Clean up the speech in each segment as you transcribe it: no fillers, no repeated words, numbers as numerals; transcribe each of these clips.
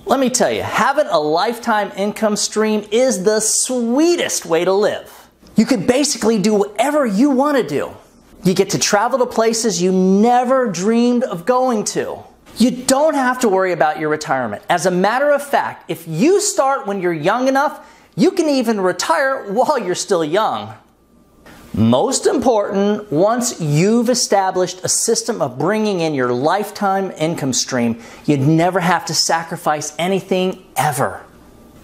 Let me tell you, having a lifetime income stream is the sweetest way to live. You could basically do whatever you want to do. You get to travel to places you never dreamed of going to. You don't have to worry about your retirement. As a matter of fact, if you start when you're young enough, you can even retire while you're still young. Most important, once you've established a system of bringing in your lifetime income stream, you'd never have to sacrifice anything ever.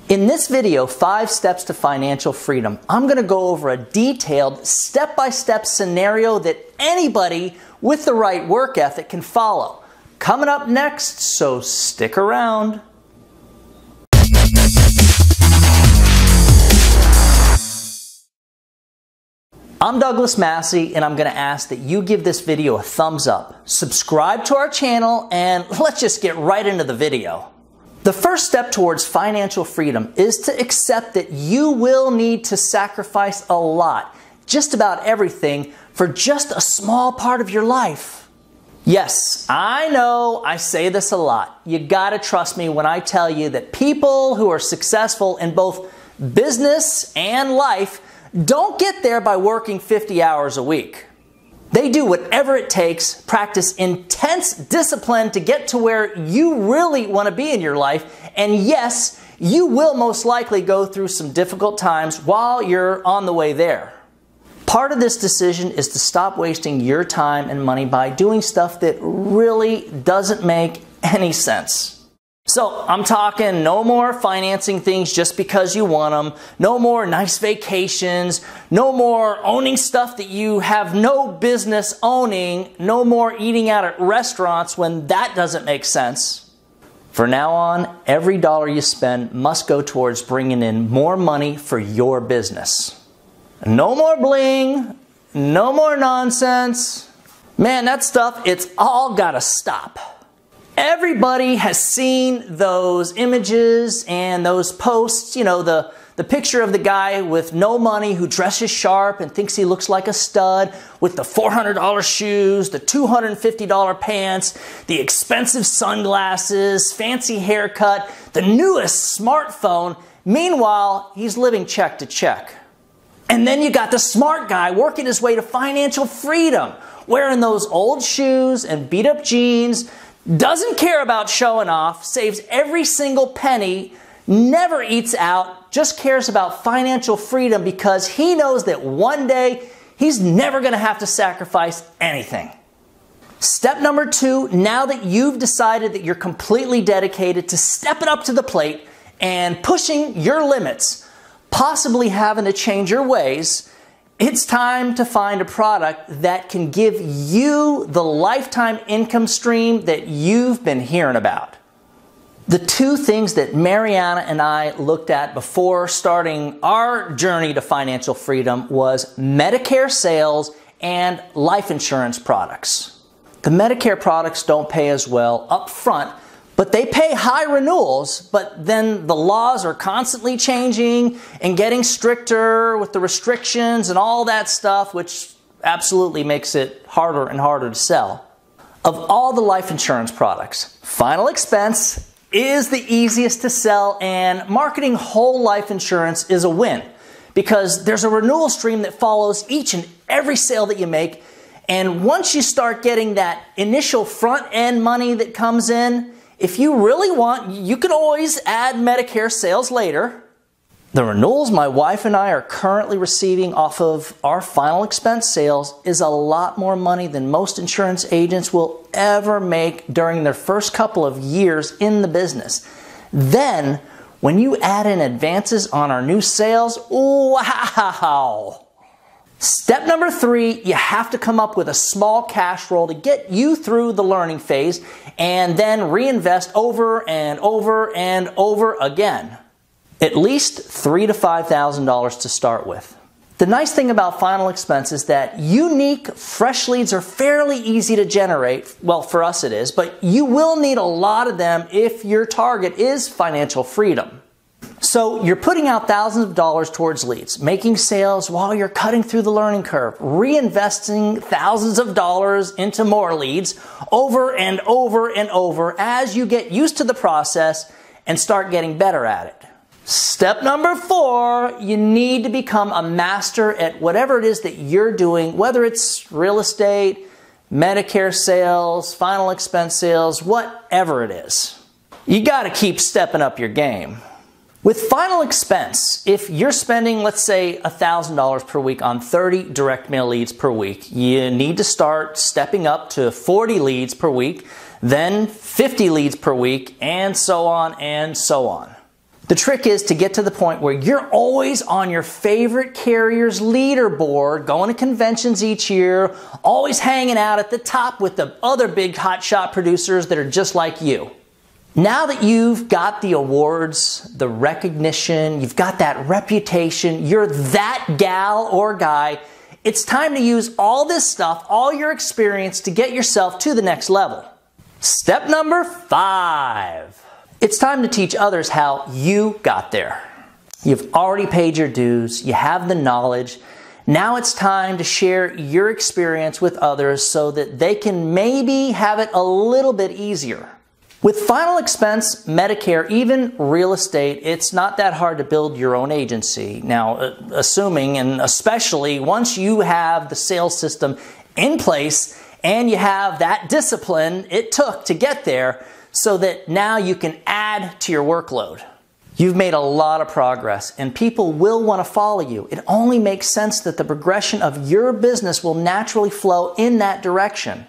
In this video, 5 Steps to Financial Freedom, I'm going to go over a detailed step-by-step scenario that anybody with the right work ethic can follow. Coming up next, so stick around. I'm Douglas Massi, and I'm going to ask that you give this video a thumbs up, subscribe to our channel, and let's just get right into the video. The first step towards financial freedom is to accept that you will need to sacrifice a lot, just about everything, for just a small part of your life. Yes, I know I say this a lot. You gotta trust me when I tell you that people who are successful in both business and life don't get there by working 50 hours a week. They do whatever it takes, practice intense discipline to get to where you really want to be in your life, and yes, you will most likely go through some difficult times while you're on the way there. Part of this decision is to stop wasting your time and money by doing stuff that really doesn't make any sense. So I'm talking no more financing things just because you want them, no more nice vacations, no more owning stuff that you have no business owning, no more eating out at restaurants when that doesn't make sense. From now on, every dollar you spend must go towards bringing in more money for your business. No more bling, no more nonsense. Man, that stuff, it's all gotta stop. Everybody has seen those images and those posts, you know, the picture of the guy with no money who dresses sharp and thinks he looks like a stud with the $400 shoes, the $250 pants, the expensive sunglasses, fancy haircut, the newest smartphone. Meanwhile, he's living check to check. And then you got the smart guy working his way to financial freedom, wearing those old shoes and beat up jeans, doesn't care about showing off, saves every single penny, never eats out, just cares about financial freedom because he knows that one day he's never going to have to sacrifice anything. Step number 2, now that you've decided that you're completely dedicated to stepping up to the plate and pushing your limits, possibly having to change your ways, it's time to find a product that can give you the lifetime income stream that you've been hearing about. The 2 things that Mariana and I looked at before starting our journey to financial freedom was Medicare sales and life insurance products. The Medicare products don't pay as well up front, but they pay high renewals, but then the laws are constantly changing and getting stricter with the restrictions and all that stuff, which absolutely makes it harder and harder to sell. Of all the life insurance products, Final Expense is the easiest to sell, and marketing whole life insurance is a win because there's a renewal stream that follows each and every sale that you make, and once you start getting that initial front end money that comes in, if you really want, you can always add Medicare sales later. The renewals my wife and I are currently receiving off of our Final Expense sales is a lot more money than most insurance agents will ever make during their first couple of years in the business. Then, when you add in advances on our new sales, wow! Step number 3, you have to come up with a small cash roll to get you through the learning phase and then reinvest over and over and over again. At least $3,000 to $5,000 to start with. The nice thing about Final Expense is that unique, fresh leads are fairly easy to generate. Well, for us it is, but you will need a lot of them if your target is financial freedom. So you're putting out thousands of dollars towards leads, making sales while you're cutting through the learning curve, reinvesting thousands of dollars into more leads over and over and over as you get used to the process and start getting better at it. Step number 4, you need to become a master at whatever it is that you're doing, whether it's real estate, Medicare sales, final expense sales, whatever it is. You got to keep stepping up your game. With final expense, if you're spending, let's say, $1,000 per week on 30 direct mail leads per week, you need to start stepping up to 40 leads per week, then 50 leads per week, and so on and so on. The trick is to get to the point where you're always on your favorite carrier's leaderboard, going to conventions each year, always hanging out at the top with the other big hotshot producers that are just like you. Now that you've got the awards, the recognition, you've got that reputation, you're that gal or guy, it's time to use all this stuff, all your experience to get yourself to the next level. Step number 5. It's time to teach others how you got there. You've already paid your dues, you have the knowledge. Now it's time to share your experience with others so that they can maybe have it a little bit easier. With final expense, Medicare, even real estate, it's not that hard to build your own agency. Now, assuming and especially once you have the sales system in place and you have that discipline it took to get there, so that now you can add to your workload. You've made a lot of progress and people will want to follow you. It only makes sense that the progression of your business will naturally flow in that direction.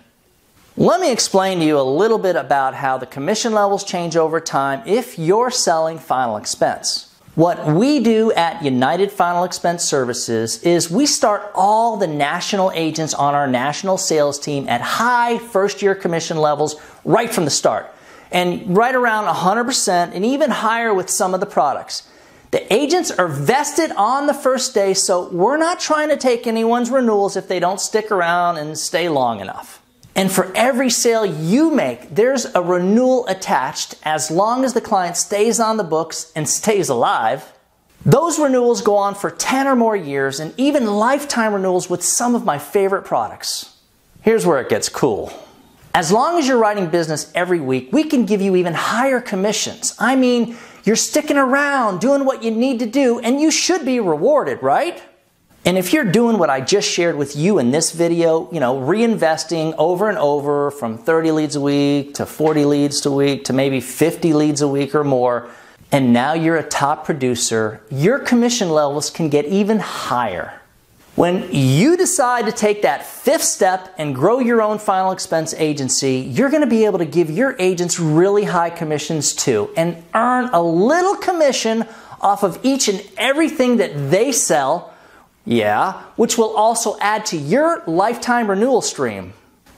Let me explain to you a little bit about how the commission levels change over time if you're selling final expense. What we do at United Final Expense Services is we start all the national agents on our national sales team at high first-year commission levels right from the start, and right around 100% and even higher with some of the products. The agents are vested on the first day, so we're not trying to take anyone's renewals if they don't stick around and stay long enough. And for every sale you make, there's a renewal attached as long as the client stays on the books and stays alive. Those renewals go on for 10 or more years and even lifetime renewals with some of my favorite products. Here's where it gets cool. As long as you're writing business every week, we can give you even higher commissions. I mean, you're sticking around, doing what you need to do, and you should be rewarded, right? And if you're doing what I just shared with you in this video, reinvesting over and over from 30 leads a week to 40 leads a week to maybe 50 leads a week or more, and now you're a top producer, your commission levels can get even higher. When you decide to take that 5th step and grow your own final expense agency, you're going to be able to give your agents really high commissions too and earn a little commission off of each and everything that they sell, which will also add to your lifetime renewal stream.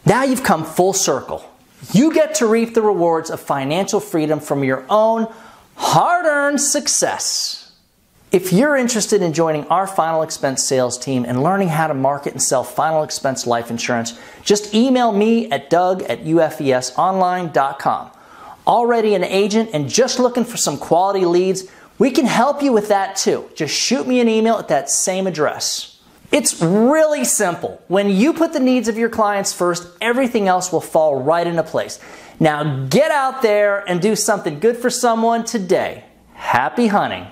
Now you've come full circle. You get to reap the rewards of financial freedom from your own hard-earned success. If you're interested in joining our final expense sales team and learning how to market and sell final expense life insurance, just email me at doug@ufesonline.com. Already an agent and just looking for some quality leads? We can help you with that too. Just shoot me an email at that same address. It's really simple. When you put the needs of your clients first, everything else will fall right into place. Now get out there and do something good for someone today. Happy hunting.